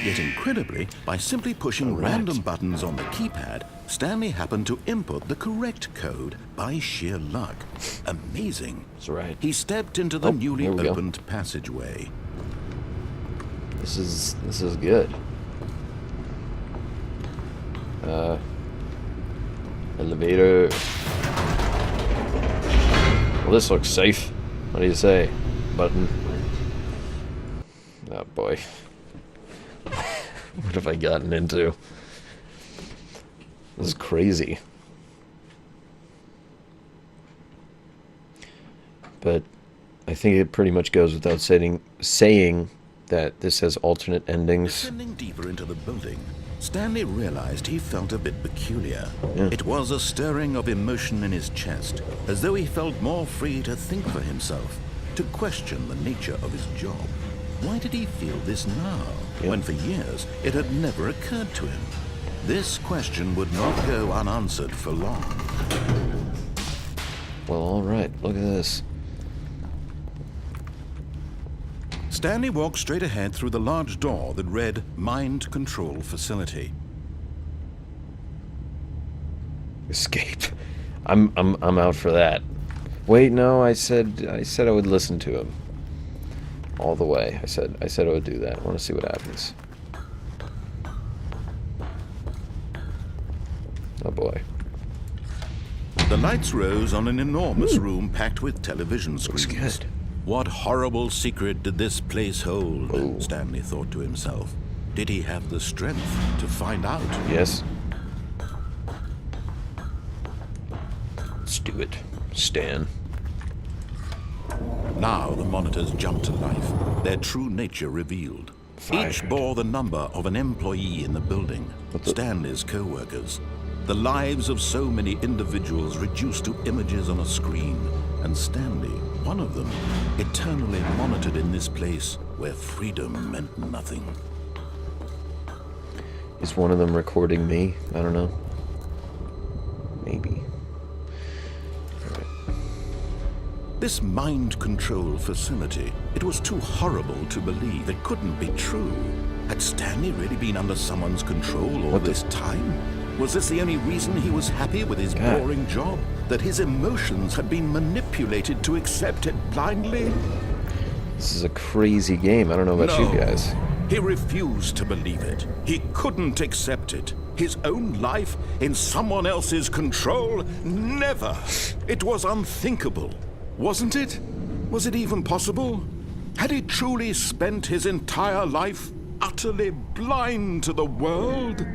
Yet incredibly, by simply pushing random buttons on the keypad, Stanley happened to input the correct code by sheer luck. Amazing. That's right. He stepped into the newly opened passageway. This is good. Elevator. Well, this looks safe. What do you say? Button. Oh boy. What have I gotten into? This is crazy. But I think it pretty much goes without saying that this has alternate endings. Descending deeper into the building, Stanley realized he felt a bit peculiar. It was a stirring of emotion in his chest, as though he felt more free to think for himself, to question the nature of his job. Why did he feel this now, when for years it had never occurred to him? This question would not go unanswered for long. Well, alright, look at this. Stanley walked straight ahead through the large door that read Mind Control Facility. Escape. I'm out for that. Wait, no, I said I would listen to him. All the way. I said I would do that. I want to see what happens. Oh boy. The lights rose on an enormous room packed with television screens. Looks good. What horrible secret did this place hold? Stanley thought to himself. Did he have the strength to find out? Yes. Let's do it, Stan. Now the monitors jumped to life, their true nature revealed. Each bore the number of an employee in the building, Stanley's co-workers. The lives of so many individuals reduced to images on a screen, and Stanley, one of them, eternally monitored in this place where freedom meant nothing. Is one of them recording me? I don't know. Maybe. This mind control facility, it was too horrible to believe. It couldn't be true. Had Stanley really been under someone's control all this time? Was this the only reason he was happy with his boring job? That his emotions had been manipulated to accept it blindly? This is a crazy game. I don't know about you guys. He refused to believe it. He couldn't accept it. His own life in someone else's control? Never. It was unthinkable. Wasn't it? Was it even possible? Had he truly spent his entire life utterly blind to the world?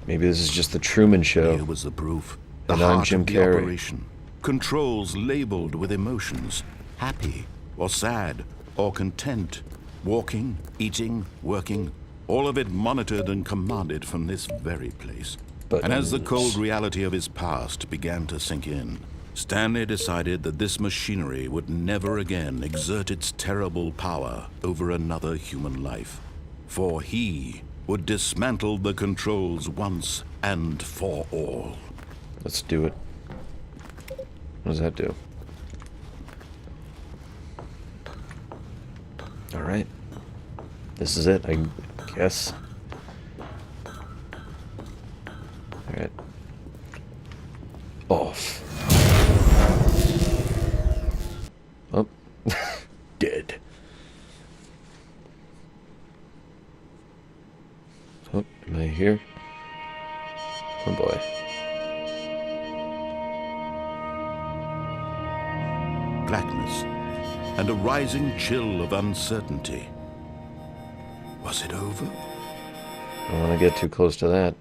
Maybe this is just the Truman Show. Here was the proof. The And I'm heart Jim of the Carrey. operation. Controls labeled with emotions. Happy or sad or content. Walking, eating, working. All of it monitored and commanded from this very place. And as the cold reality of his past began to sink in, Stanley decided that this machinery would never again exert its terrible power over another human life. For he would dismantle the controls once and for all. Let's do it. What does that do? Alright. This is it, I guess. Alright. Off. Oh. Dead. Oh, am I here? Oh boy. Blackness and a rising chill of uncertainty. Was it over? I don't want to get too close to that.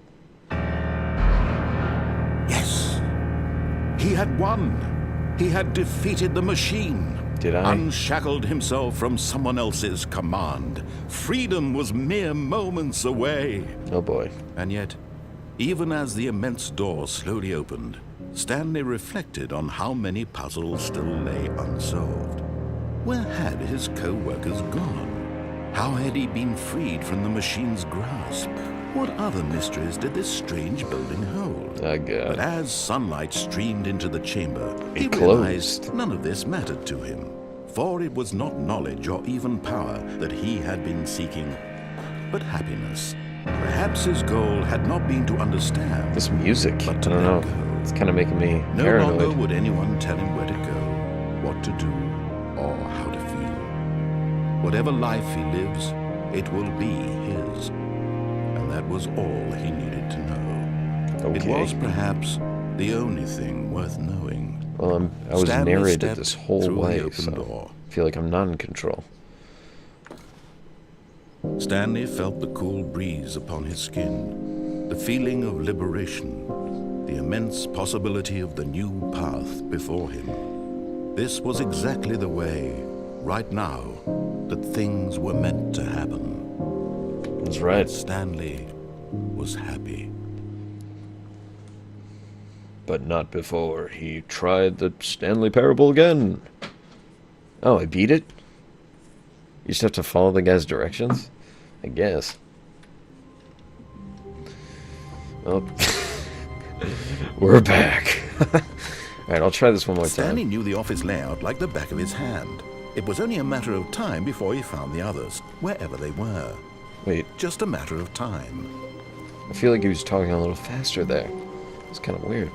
Yes. He had won. He had defeated the machine. Did I? Unshackled himself from someone else's command. Freedom was mere moments away. Oh boy. And yet, even as the immense door slowly opened, Stanley reflected on how many puzzles still lay unsolved. Where had his co-workers gone? How had he been freed from the machine's grasp? What other mysteries did this strange building hold? But as sunlight streamed into the chamber, he realized none of this mattered to him. For it was not knowledge or even power that he had been seeking. but happiness. Perhaps his goal had not been to understand, This music, I but to don't know. let go. It's kind of making me No paranoid. longer would anyone tell him where to go, what to do, or how to feel. Whatever life he lives, it will be his. And that was all he needed to know. It Okay. was perhaps the only thing worth knowing. Well, I was Stanley narrated stepped this whole through the way, open so door. I feel like I'm not in control. Stanley felt the cool breeze upon his skin, the feeling of liberation, the immense possibility of the new path before him. This was exactly the way, right now, that things were meant to happen. That's right. Stanley was happy. But not before he tried the Stanley Parable again. Oh, I beat it? You just have to follow the guy's directions? I guess. Oh. We're back. Alright, I'll try this one more Stanley time. knew the office layout like the back of his hand. It was only a matter of time before he found the others, wherever they were. Wait, Just a matter of time. I feel like he was talking a little faster there. It's kind of weird.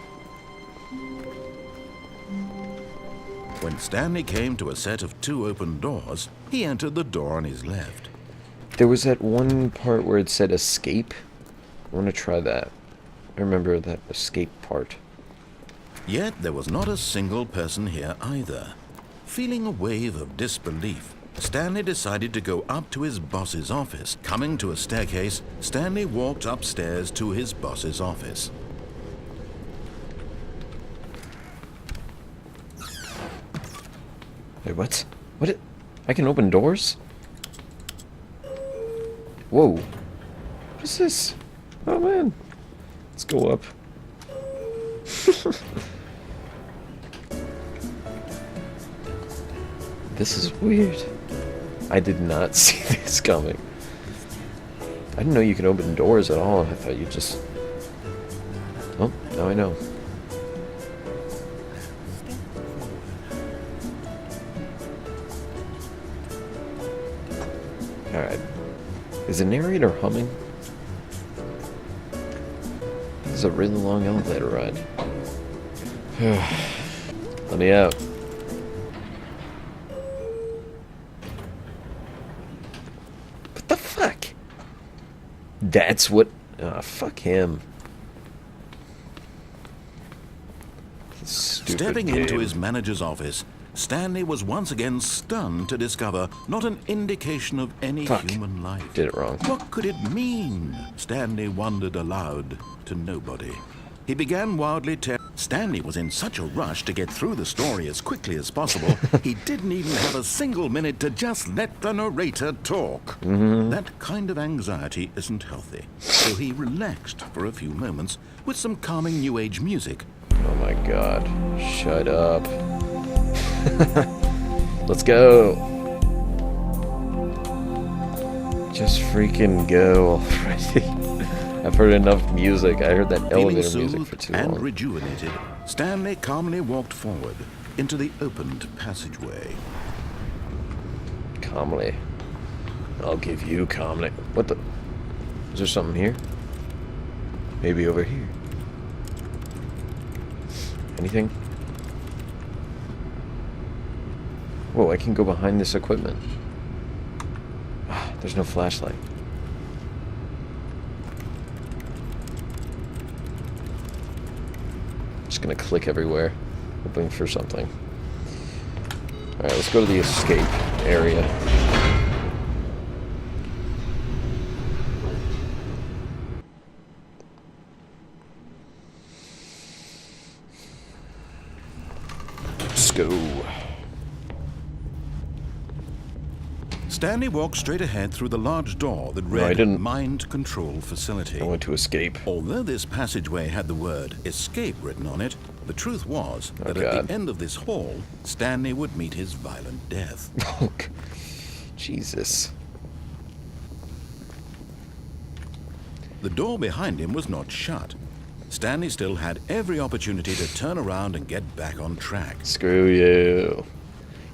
When Stanley came to a set of 2 open doors, he entered the door on his left. There was that one part where it said escape. I want to try that. I remember that escape part. Yet there was not a single person here either. Feeling a wave of disbelief, Stanley decided to go up to his boss's office. Coming to a staircase, Stanley walked upstairs to his boss's office. Wait, what? What? I can open doors? Whoa. What is this? Oh, man. Let's go up. This is weird. I did not see this coming. I didn't know you could open doors at all. I thought you just... Oh, now I know. Alright. Is the narrator humming? This is a really long elevator ride. Let me out. What the fuck? That's what... Ah, fuck him. Stupid Stepping game. into his manager's office, Stanley was once again stunned to discover not an indication of any Fuck. human life. Did it wrong. What could it mean? Stanley wondered aloud to nobody. He began wildly Stanley was in such a rush to get through the story as quickly as possible, he didn't even have a single minute to just let the narrator talk. That kind of anxiety isn't healthy, so he relaxed for a few moments with some calming New Age music. Oh my god. Shut up. Let's go. Just freaking go already. I've heard enough music. I heard that Feeling elevator music for soothed too and long. rejuvenated, Stanley calmly walked forward into the opened passageway. Calmly. I'll give you calmly. What the? Is there something here? Maybe over here. Anything? Whoa, I can go behind this equipment. Ah, there's no flashlight. Just gonna click everywhere, hoping for something. Alright, let's go to the escape area. Let's go. Stanley walked straight ahead through the large door that I read didn't. Mind Control Facility. I want to escape. Although this passageway had the word escape written on it, the truth was that at God. the end of this hall, Stanley would meet his violent death. Oh, Jesus. The door behind him was not shut. Stanley still had every opportunity to turn around and get back on track. Screw you.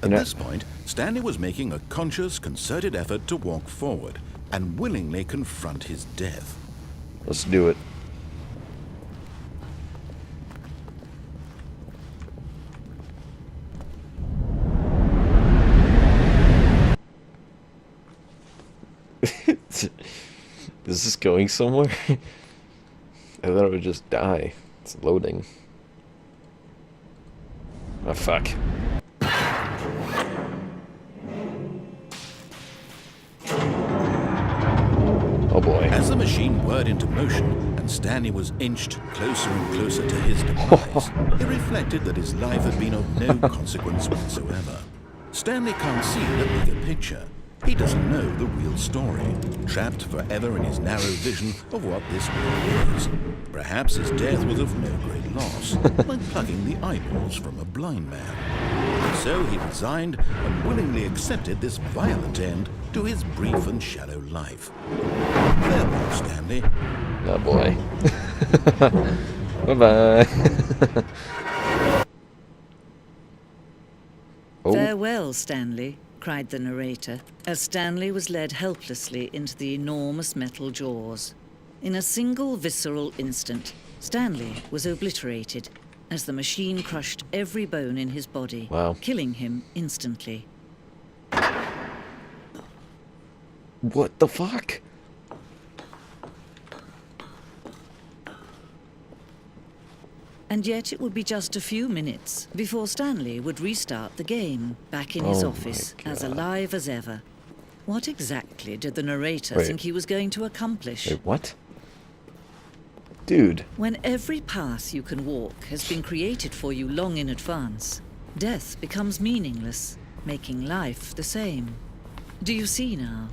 At You know- this point, Stanley was making a conscious, concerted effort to walk forward, and willingly confront his death. Let's do it. Is this going somewhere? I thought it would just die. It's loading. Oh, fuck. Oh boy. As the machine whirred into motion and Stanley was inched closer and closer to his demise, he reflected that his life had been of no consequence whatsoever. Stanley can't see the bigger picture. He doesn't know the real story, trapped forever in his narrow vision of what this world is. Perhaps his death was of no great loss, like plucking the eyeballs from a blind man. So he resigned and willingly accepted this violent end to his brief and shallow life. Farewell, Stanley. Oh boy. Bye-bye. Oh. Farewell, Stanley, cried the narrator, as Stanley was led helplessly into the enormous metal jaws. In a single visceral instant, Stanley was obliterated as the machine crushed every bone in his body, Wow. killing him instantly. What the fuck? And yet it would be just a few minutes before Stanley would restart the game, back in his Oh office, my as God. alive as ever. What exactly did the narrator Wait. think he was going to accomplish? Wait, what? Dude. When every path you can walk has been created for you long in advance, death becomes meaningless, making life the same. Do you see now?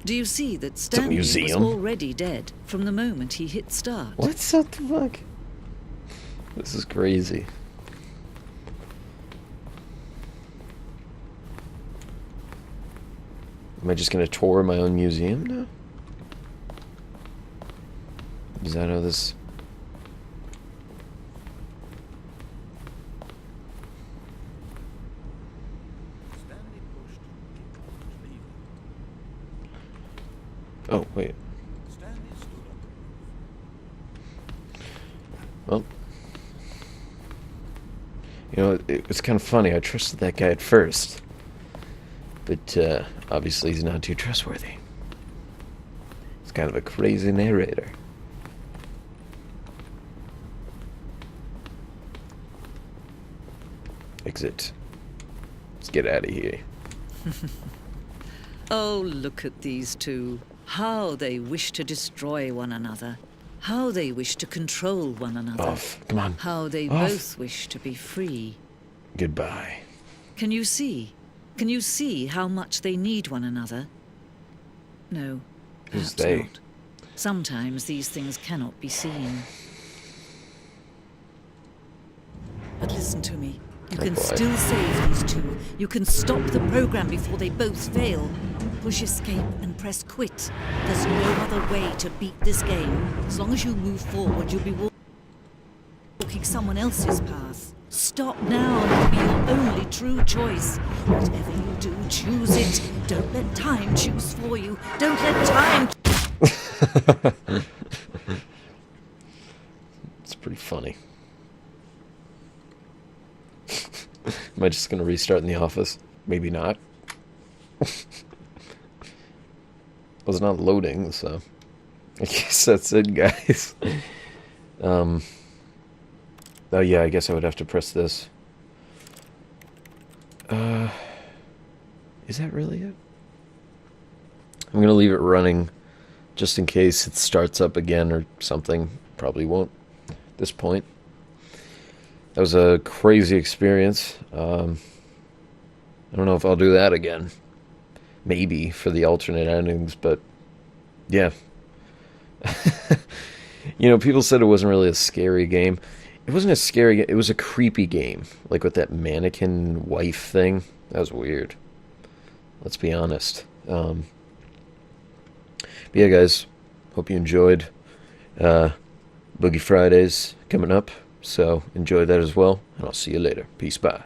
Do you see that Stanley was museum. already dead from the moment he hit start? What's up the fuck? This is crazy. Am I just gonna tour my own museum now? Is that how this... Stanley pushed the lever. Oh, wait. Stanley stood up. Well... You know, it was kind of funny. I trusted that guy at first. But, obviously he's not too trustworthy. He's kind of a crazy narrator. Exit. Let's get out of here. Oh, look at these two. How they wish to destroy one another. How they wish to control one another. Off. Come on. How they Off. both wish to be free. Goodbye. Can you see? Can you see how much they need one another? No, Who's perhaps they? not. Sometimes these things cannot be seen. But listen to me. You Oh, can boy. still save these two. You can stop the program before they both fail. Push escape and press quit. There's no other way to beat this game. As long as you move forward, you'll be walking someone else's path. Stop now, and it'll be your only true choice. Whatever you do, choose it. Don't let time choose for you. Don't let time... It's pretty funny. Am I just gonna restart in the office? Maybe not. Well, it's not loading, so I guess that's it, guys. Oh yeah, I guess I would have to press this. Is that really it? I'm gonna leave it running just in case it starts up again or something. Probably won't at this point. That was a crazy experience. I don't know if I'll do that again. Maybe for the alternate endings, but yeah. You know, people said it wasn't really a scary game. It wasn't a scary game. It was a creepy game. Like with that mannequin wife thing. That was weird. Let's be honest. But yeah, guys. Hope you enjoyed. Boogie Fridays coming up. So enjoy that as well. And I'll see you later. Peace, bye.